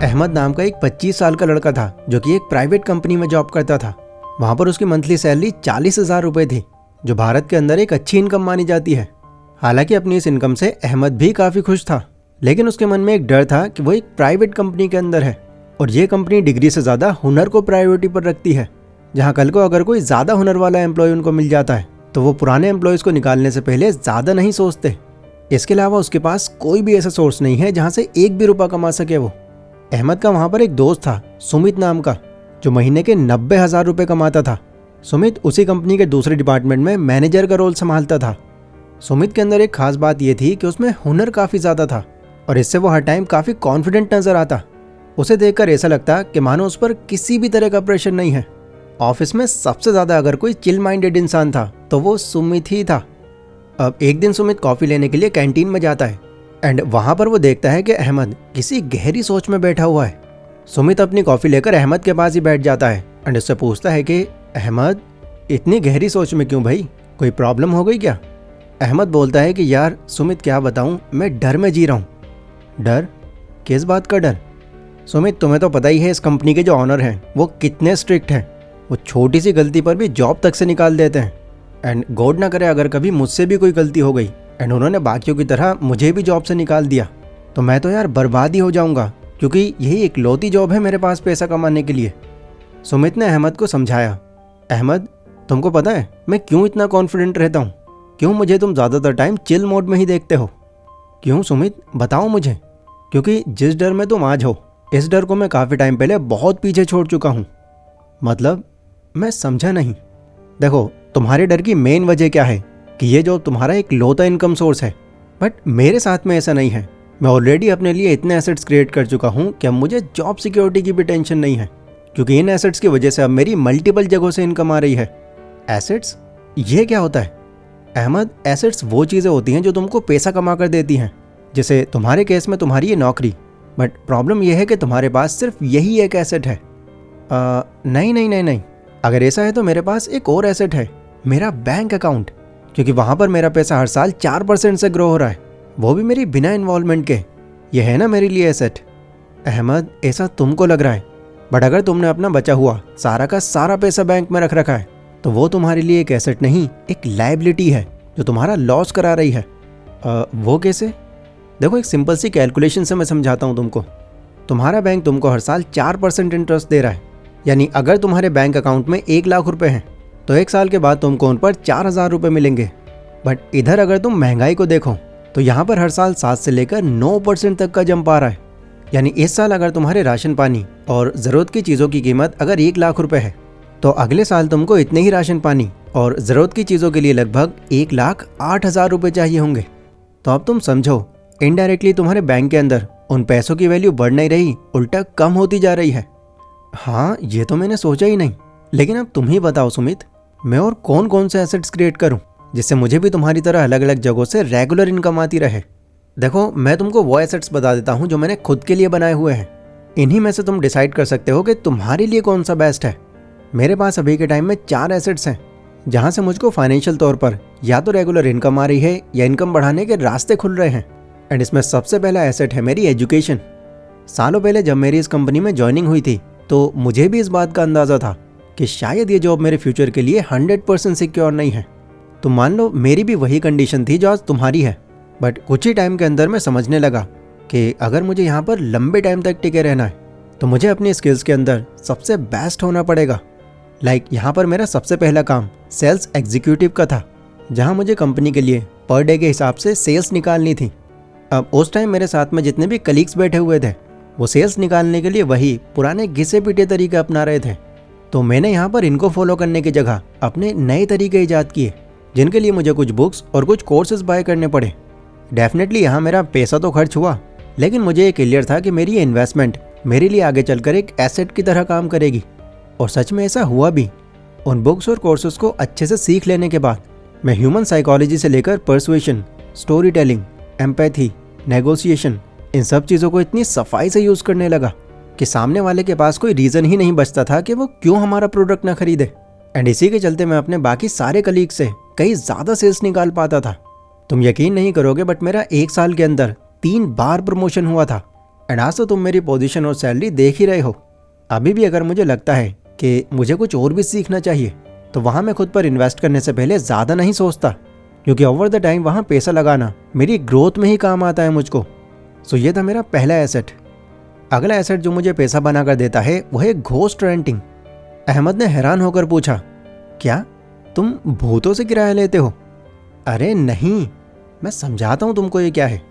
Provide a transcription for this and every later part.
अहमद नाम का एक 25 साल का लड़का था जो कि एक प्राइवेट कंपनी में जॉब करता था। वहाँ पर उसकी मंथली सैलरी 40,000 रुपये थी, जो भारत के अंदर एक अच्छी इनकम मानी जाती है। हालांकि अपनी इस इनकम से अहमद भी काफ़ी खुश था, लेकिन उसके मन में एक डर था कि वो एक प्राइवेट कंपनी के अंदर है और ये कंपनी डिग्री से ज़्यादा हुनर को प्रायोरिटी पर रखती है। जहाँ कल को अगर कोई ज़्यादा हुनर वाला एम्प्लॉय उनको मिल जाता है तो वो पुराने एम्प्लॉयज़ को निकालने से पहले ज़्यादा नहीं सोचते। इसके अलावा उसके पास कोई भी ऐसा सोर्स नहीं है जहाँ से एक भी रुपया कमा सके वो। अहमद का वहाँ पर एक दोस्त था सुमित नाम का, जो महीने के 90,000 रुपये कमाता था। सुमित उसी कंपनी के दूसरे डिपार्टमेंट में मैनेजर का रोल संभालता था। सुमित के अंदर एक खास बात यह थी कि उसमें हुनर काफ़ी ज़्यादा था और इससे वो हर टाइम काफ़ी कॉन्फिडेंट नज़र आता। उसे देखकर ऐसा लगता कि मानो उस पर किसी भी तरह का प्रेशर नहीं है। ऑफिस में सबसे ज़्यादा अगर कोई चिल माइंडेड इंसान था तो वो सुमित ही था। अब एक दिन सुमित कॉफ़ी लेने के लिए कैंटीन में जाता है एंड वहाँ पर वो देखता है कि अहमद किसी गहरी सोच में बैठा हुआ है। सुमित अपनी कॉफ़ी लेकर अहमद के पास ही बैठ जाता है एंड उससे पूछता है कि अहमद, इतनी गहरी सोच में क्यों भाई, कोई प्रॉब्लम हो गई क्या? अहमद बोलता है कि यार सुमित क्या बताऊँ, मैं डर में जी रहा हूँ। डर? किस बात का डर? सुमित, तुम्हें तो पता ही है इस कंपनी के जो ऑनर हैं वो कितने स्ट्रिक्ट हैं। वो छोटी सी गलती पर भी जॉब तक से निकाल देते हैं एंड गॉड ना करे अगर कभी मुझसे भी कोई गलती हो गई एंड उन्होंने बाकियों की तरह मुझे भी जॉब से निकाल दिया तो मैं तो यार बर्बाद ही हो जाऊंगा, क्योंकि यही इकलौती जॉब है मेरे पास पैसा कमाने के लिए। सुमित ने अहमद को समझाया, अहमद तुमको पता है मैं क्यों इतना कॉन्फिडेंट रहता हूँ? क्यों मुझे तुम ज़्यादातर टाइम चिल मोड में ही देखते हो? क्यों सुमित, बताओ मुझे। क्योंकि जिस डर में तुम आज हो इस डर को मैं काफ़ी टाइम पहले बहुत पीछे छोड़ चुका हूँ। मतलब? मैं समझा नहीं। देखो, तुम्हारे डर की मेन वजह क्या है कि ये जो तुम्हारा एक लौता इनकम सोर्स है, बट मेरे साथ में ऐसा नहीं है। मैं ऑलरेडी अपने लिए इतने एसेट्स क्रिएट कर चुका हूँ कि अब मुझे जॉब सिक्योरिटी की भी टेंशन नहीं है, क्योंकि इन एसेट्स की वजह से अब मेरी मल्टीपल जगहों से इनकम आ रही है। एसेट्स? ये क्या होता है? अहमद, एसेट्स वो चीज़ें होती हैं जो तुमको पैसा कमा कर देती हैं, जैसे तुम्हारे केस में तुम्हारी ये नौकरी। बट प्रॉब्लम यह है कि तुम्हारे पास सिर्फ यही एक एसेट है। नहीं नहीं नहीं नहीं, अगर ऐसा है तो मेरे पास एक और एसेट है, मेरा बैंक अकाउंट, क्योंकि वहाँ पर मेरा पैसा हर साल 4% से ग्रो हो रहा है, वो भी मेरी बिना इन्वॉल्वमेंट के। ये है ना मेरे लिए एसेट। अहमद, ऐसा तुमको लग रहा है, बट अगर तुमने अपना बचा हुआ सारा का सारा पैसा बैंक में रख रखा है तो वो तुम्हारे लिए एक एसेट नहीं, एक लायबिलिटी है जो तुम्हारा लॉस करा रही है। वो कैसे? देखो, एक सिंपल सी कैलकुलेशन से मैं समझाता हूँ तुमको। तुम्हारा बैंक तुमको हर साल 4% इंटरेस्ट दे रहा है, यानी अगर तुम्हारे बैंक अकाउंट में 1 लाख रुपए हैं तो 1 साल के बाद तुमको उन पर 4,000 रुपये मिलेंगे। बट इधर अगर तुम महंगाई को देखो तो यहाँ पर हर साल 7 से लेकर 9% तक का जंप आ रहा है। यानी इस साल अगर तुम्हारे राशन पानी और ज़रूरत की चीज़ों की कीमत अगर 1 लाख रुपए है तो अगले साल तुमको इतने ही राशन पानी और ज़रूरत की चीज़ों के लिए लगभग 1,08,000 रुपये चाहिए होंगे। तो अब तुम समझो, इनडायरेक्टली तुम्हारे बैंक के अंदर उन पैसों की वैल्यू बढ़ नहीं रही, उल्टा कम होती जा रही है। हाँ, ये तो मैंने सोचा ही नहीं। लेकिन अब तुम ही बताओ सुमित, मैं और कौन कौन से एसेट्स क्रिएट करूं जिससे मुझे भी तुम्हारी तरह अलग अलग जगहों से रेगुलर इनकम आती रहे। देखो, मैं तुमको वो एसेट्स बता देता हूं जो मैंने खुद के लिए बनाए हुए हैं। इन्हीं में से तुम डिसाइड कर सकते हो कि तुम्हारे लिए कौन सा बेस्ट है। मेरे पास अभी के टाइम में 4 एसेट्स हैं जहाँ से मुझको फाइनेंशियल तौर पर या तो रेगुलर इनकम आ रही है या इनकम बढ़ाने के रास्ते खुल रहे हैं। एंड इसमें सबसे पहला एसेट है मेरी एजुकेशन। सालों पहले जब मेरी इस कंपनी में ज्वाइनिंग हुई थी तो मुझे भी इस बात का अंदाज़ा था कि शायद ये जॉब मेरे फ्यूचर के लिए 100% सिक्योर नहीं है। तो मान लो मेरी भी वही कंडीशन थी जो आज तुम्हारी है, बट कुछ ही टाइम के अंदर मैं समझने लगा कि अगर मुझे यहाँ पर लंबे टाइम तक टिके रहना है तो मुझे अपनी स्किल्स के अंदर सबसे बेस्ट होना पड़ेगा। यहाँ पर मेरा सबसे पहला काम सेल्स एग्जीक्यूटिव का था, जहाँ मुझे कंपनी के लिए पर डे के हिसाब से सेल्स निकालनी थी। अब उस टाइम मेरे साथ में जितने भी कलीग्स बैठे हुए थे वो सेल्स निकालने के लिए वही पुराने घिसे पिटे तरीके अपना रहे थे। तो मैंने यहाँ पर इनको फॉलो करने की जगह अपने नए तरीके ईजाद किए, जिनके लिए मुझे कुछ बुक्स और कुछ कोर्सेज बाय करने पड़े। डेफिनेटली यहाँ मेरा पैसा तो खर्च हुआ, लेकिन मुझे ये क्लियर था कि मेरी ये इन्वेस्टमेंट मेरे लिए आगे चलकर एक एसेट की तरह काम करेगी। और सच में ऐसा हुआ भी। उन बुक्स और कोर्सेज को अच्छे से सीख लेने के बाद मैं ह्यूमन साइकोलॉजी से लेकर persuasion, story telling, empathy, negotiation, इन सब चीज़ों को इतनी सफाई से यूज़ करने लगा कि सामने वाले के पास कोई रीज़न ही नहीं बचता था कि वो क्यों हमारा प्रोडक्ट ना खरीदे। एंड इसी के चलते मैं अपने बाकी सारे कलीग से कहीं ज़्यादा सेल्स निकाल पाता था। तुम यकीन नहीं करोगे, बट मेरा 1 साल के अंदर 3 बार प्रमोशन हुआ था। एंड आज तो तुम मेरी पोजीशन और सैलरी देख ही रहे हो। अभी भी अगर मुझे लगता है कि मुझे कुछ और भी सीखना चाहिए तो वहाँ मैं खुद पर इन्वेस्ट करने से पहले ज़्यादा नहीं सोचता, क्योंकि ओवर द टाइम वहाँ पैसा लगाना मेरी ग्रोथ में ही काम आता है मुझको। सो ये था मेरा पहला एसेट। अगला एसेट जो मुझे पैसा बना कर देता है वो है घोस्ट रेंटिंग। अहमद ने हैरान होकर पूछा, क्या तुम भूतों से किराया लेते हो? अरे नहीं, मैं समझाता हूँ तुमको ये क्या है।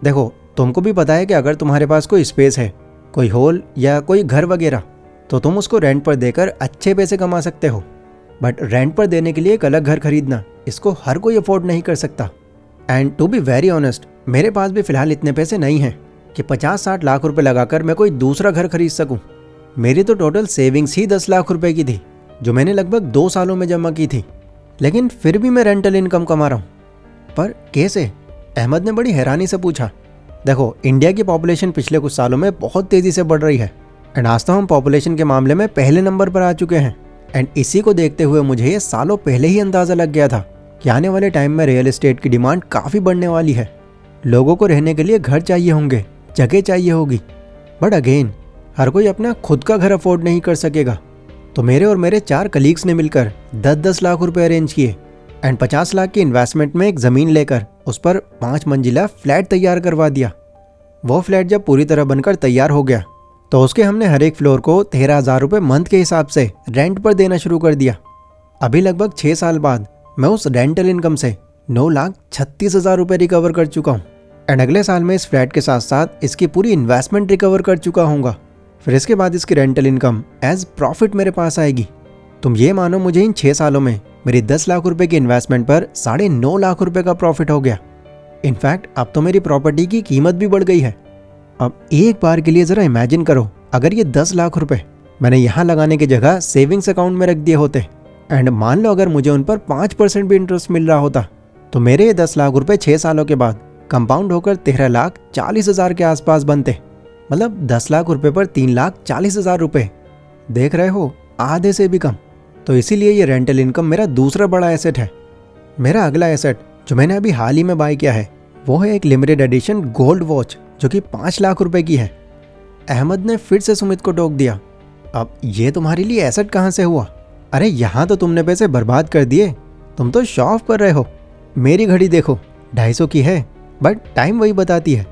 देखो, तुमको भी पता है कि अगर तुम्हारे पास कोई स्पेस है, कोई हॉल या कोई घर वगैरह, तो तुम उसको रेंट पर देकर अच्छे पैसे कमा सकते हो। बट रेंट पर देने के लिए एक अलग घर खरीदना, इसको हर कोई अफोर्ड नहीं कर सकता। And to be very honest, मेरे पास भी फिलहाल इतने पैसे नहीं हैं कि 50-60 लाख रुपए लगाकर मैं कोई दूसरा घर खरीद सकूं। मेरी तो टोटल सेविंग्स ही 10 लाख रुपए की थी, जो मैंने लगभग 2 सालों में जमा की थी। लेकिन फिर भी मैं रेंटल इनकम कमा रहा हूँ। पर कैसे? अहमद ने बड़ी हैरानी से पूछा। देखो, इंडिया की पॉपुलेशन पिछले कुछ सालों में बहुत तेज़ी से बढ़ रही है एंड आज तो हम पॉपुलेशन के मामले में पहले नंबर पर आ चुके हैं। एंड इसी को देखते हुए मुझे ये सालों पहले ही अंदाज़ा लग गया था कि आने वाले टाइम में रियल एस्टेट की डिमांड काफ़ी बढ़ने वाली है। लोगों को रहने के लिए घर चाहिए होंगे, जगह चाहिए होगी। बट अगेन, हर कोई अपना खुद का घर अफोर्ड नहीं कर सकेगा। तो मेरे और मेरे 4 कलीग्स ने मिलकर 10-10 लाख रुपए अरेंज किए एंड 50 लाख की इन्वेस्टमेंट में एक ज़मीन लेकर उस पर 5 मंजिला फ्लैट तैयार करवा दिया। वो फ्लैट जब पूरी तरह बनकर तैयार हो गया तो उसके हमने हर एक फ्लोर को 13,000 रुपये मंथ के हिसाब से रेंट पर देना शुरू कर दिया। अभी लगभग 6 साल बाद मैं उस रेंटल इनकम से 9,36,000 रुपये रिकवर कर चुका हूँ। एंड अगले साल में इस फ्लैट के साथ साथ इसकी पूरी इन्वेस्टमेंट रिकवर कर चुका हूँगा। फिर इसके बाद इसकी रेंटल इनकम एज प्रॉफिट मेरे पास आएगी। तुम ये मानो, मुझे इन 6 सालों में मेरी 10 लाख रुपए की इन्वेस्टमेंट पर 9.5 लाख रुपए का प्रॉफिट हो गया। इनफैक्ट अब तो मेरी प्रॉपर्टी की कीमत भी बढ़ गई है। अब एक बार के लिए ज़रा इमेजिन करो, अगर ये 10 लाख रुपए मैंने यहाँ लगाने की जगह सेविंग्स अकाउंट में रख दिए होते एंड मान लो अगर मुझे उन पर 5% भी इंटरेस्ट मिल रहा होता, तो मेरे ये 10 लाख रुपए 6 सालों के बाद कंपाउंड होकर 13,40,000 के आसपास बनते। मतलब 10 लाख रुपए पर 3,40,000 रुपये, देख रहे हो, आधे से भी कम। तो इसीलिए ये रेंटल इनकम मेरा दूसरा बड़ा एसेट है। मेरा अगला एसेट जो मैंने अभी हाल ही में बाय किया है वो है एक लिमिटेड एडिशन गोल्ड वॉच, जो कि 5 लाख रुपए की है। अहमद ने फिर से सुमित को टोक दिया, अब ये तुम्हारे लिए एसेट कहाँ से हुआ? अरे यहाँ तो तुमने पैसे बर्बाद कर दिए, तुम तो शो ऑफ कर रहे हो। मेरी घड़ी देखो, 250 की है, बट टाइम वही बताती है।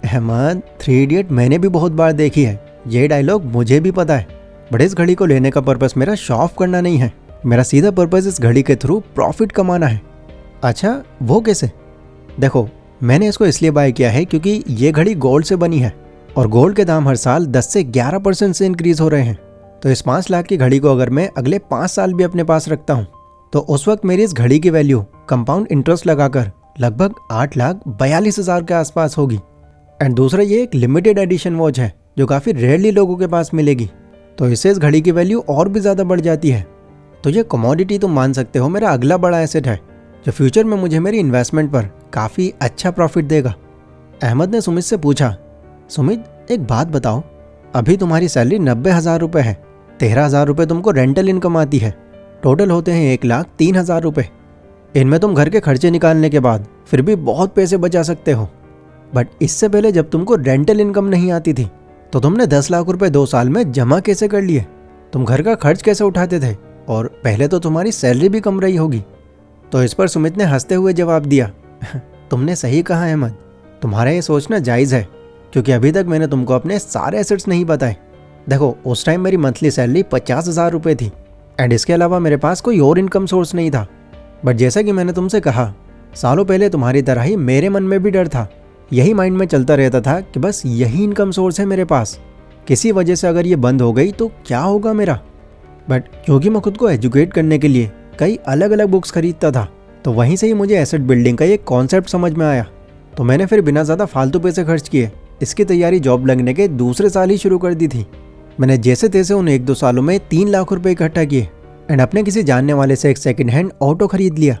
अहमद, 3 इडियट मैंने भी बहुत बार देखी है, ये डायलॉग मुझे भी पता है। बट इस घड़ी को लेने का पर्पस मेरा शो ऑफ करना नहीं है, मेरा सीधा पर्पस इस घड़ी के थ्रू प्रॉफिट कमाना है। अच्छा, वो कैसे? देखो, मैंने इसको इसलिए बाय किया है क्योंकि ये घड़ी गोल्ड से बनी है और गोल्ड के दाम हर साल 10 से 11% से इंक्रीज हो रहे हैं। तो इस 5 लाख की घड़ी को अगर मैं अगले 5 साल भी अपने पास रखता हूँ तो उस वक्त मेरी इस घड़ी की वैल्यू कंपाउंड इंटरेस्ट लगाकर लगभग 8,42,000 के आसपास होगी। एंड दूसरा, ये एक लिमिटेड एडिशन वॉच है जो काफ़ी रेयरली लोगों के पास मिलेगी, तो इससे इस घड़ी की वैल्यू और भी ज़्यादा बढ़ जाती है। तो ये कमोडिटी तुम मान सकते हो मेरा अगला बड़ा एसेट है, जो फ्यूचर में मुझे मेरी इन्वेस्टमेंट पर काफ़ी अच्छा प्रॉफिट देगा। अहमद ने सुमित से पूछा, सुमित एक बात बताओ, अभी तुम्हारी सैलरी 90,000 रुपये है, 13,000 रुपये तुमको रेंटल इनकम आती है, टोटल होते हैं 1,03,000 रुपये। इनमें तुम घर के खर्चे निकालने के बाद फिर भी बहुत पैसे बचा सकते हो। बट इससे पहले जब तुमको रेंटल इनकम नहीं आती थी तो तुमने 10 लाख रुपए 2 साल में जमा कैसे कर लिए? तुम घर का खर्च कैसे उठाते थे? और पहले तो तुम्हारी सैलरी भी कम रही होगी। तो इस पर सुमित ने हंसते हुए जवाब दिया, तुमने सही कहा अहमद, तुम्हारा ये सोचना जायज़ है, क्योंकि अभी तक मैंने तुमको अपने सारे एसेट्स नहीं बताए। देखो, उस टाइम मेरी मंथली सैलरी 50,000 रुपये थी एंड इसके अलावा मेरे पास कोई और इनकम सोर्स नहीं था। बट जैसा कि मैंने तुमसे कहा, सालों पहले तुम्हारी तरह ही मेरे मन में भी डर था। यही माइंड में चलता रहता था कि बस यही इनकम सोर्स है मेरे पास, किसी वजह से अगर ये बंद हो गई तो क्या होगा मेरा। बट क्योंकि मैं खुद को एजुकेट करने के लिए कई अलग अलग बुक्स खरीदता था, तो वहीं से ही मुझे एसेट बिल्डिंग का ये कॉन्सेप्ट समझ में आया। तो मैंने फिर बिना ज़्यादा फालतू पैसे खर्च किए इसकी तैयारी जॉब लगने के दूसरे साल ही शुरू कर दी थी। मैंने जैसे तैसे उन 1-2 सालों में 3 लाख रुपए इकट्ठा किए एंड अपने किसी जानने वाले से एक सेकंड हैंड ऑटो खरीद लिया।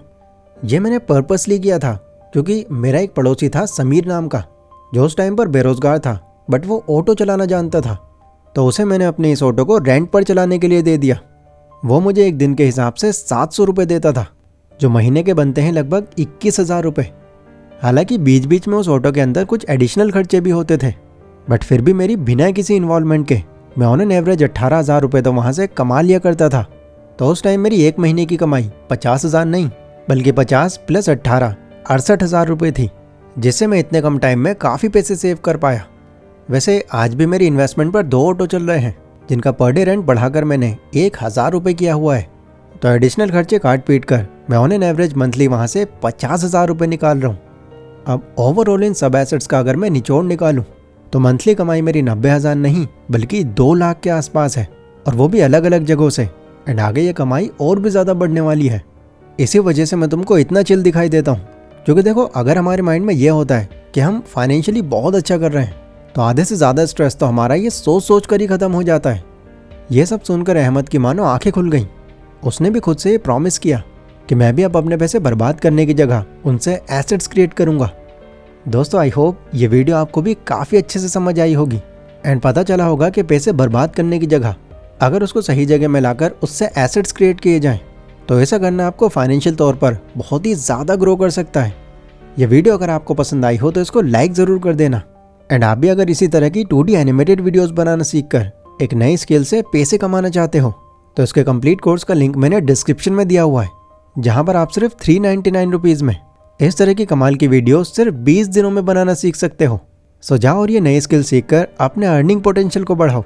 ये मैंने पर्पसली किया था क्योंकि मेरा एक पड़ोसी था समीर नाम का, जो उस टाइम पर बेरोजगार था, बट वो ऑटो चलाना जानता था। तो उसे मैंने अपने इस ऑटो को रेंट पर चलाने के लिए दे दिया। वो मुझे एक दिन के हिसाब से 700 रुपये देता था, जो महीने के बनते हैं लगभग 21,000 रुपये। हालांकि बीच बीच में उस ऑटो के अंदर कुछ एडिशनल खर्चे भी होते थे, बट फिर भी मेरी बिना किसी इन्वॉल्वमेंट के मैं ऑन एन एवरेज 18,000 रुपये तो वहाँ से कमा लिया करता था। तो उस टाइम मेरी एक महीने की कमाई 50,000 नहीं बल्कि 50 + 18 68,000 रुपये थी, जिससे मैं इतने कम टाइम में काफ़ी पैसे सेव कर पाया। वैसे आज भी मेरी इन्वेस्टमेंट पर 2 ऑटो चल रहे हैं जिनका पर डे रेंट बढ़ाकर मैंने 1,000 रुपये किया हुआ है। तो एडिशनल खर्चे काट पीट कर मैं ऑन एन एवरेज मंथली वहाँ से 50,000 रुपये निकाल रहा हूँ। अब ओवरऑल इन सब एसेट्स का अगर मैं निचोड़ निकालूँ तो मंथली कमाई मेरी 90,000 नहीं बल्कि 2 लाख के आसपास है, और वो भी अलग अलग जगहों से। एंड आगे ये कमाई और भी ज़्यादा बढ़ने वाली है। इसी वजह से मैं तुमको इतना चिल दिखाई देता हूँ, क्योंकि देखो अगर हमारे माइंड में ये होता है कि हम फाइनेंशियली बहुत अच्छा कर रहे हैं तो आधे से ज़्यादा स्ट्रेस तो हमारा ये सोच सोच कर ही ख़त्म हो जाता है। ये सब सुनकर अहमद की मानो आंखें खुल गईं। उसने भी खुद से ये प्रॉमिस किया कि मैं भी अब अपने पैसे बर्बाद करने की जगह उनसे एसेट्स क्रिएट करूँगा। दोस्तों आई होप ये वीडियो आपको भी काफ़ी अच्छे से समझ आई होगी एंड पता चला होगा कि पैसे बर्बाद करने की जगह अगर उसको सही जगह में लाकर उससे एसेट्स क्रिएट किए जाएं तो ऐसा करना आपको फाइनेंशियल तौर पर बहुत ही ज़्यादा ग्रो कर सकता है। यह वीडियो अगर आपको पसंद आई हो तो इसको लाइक ज़रूर कर देना। एंड आप भी अगर इसी तरह की 2D एनिमेटेड वीडियोस बनाना सीखकर एक नई स्किल से पैसे कमाना चाहते हो तो इसके कंप्लीट कोर्स का लिंक मैंने डिस्क्रिप्शन में दिया हुआ है, जहां पर आप सिर्फ 399 रुपीज़ में इस तरह की कमाल की वीडियो सिर्फ 20 दिनों में बनाना सीख सकते हो। सो जाओ और ये नई स्किल सीखकर अपने अर्निंग पोटेंशियल को बढ़ाओ।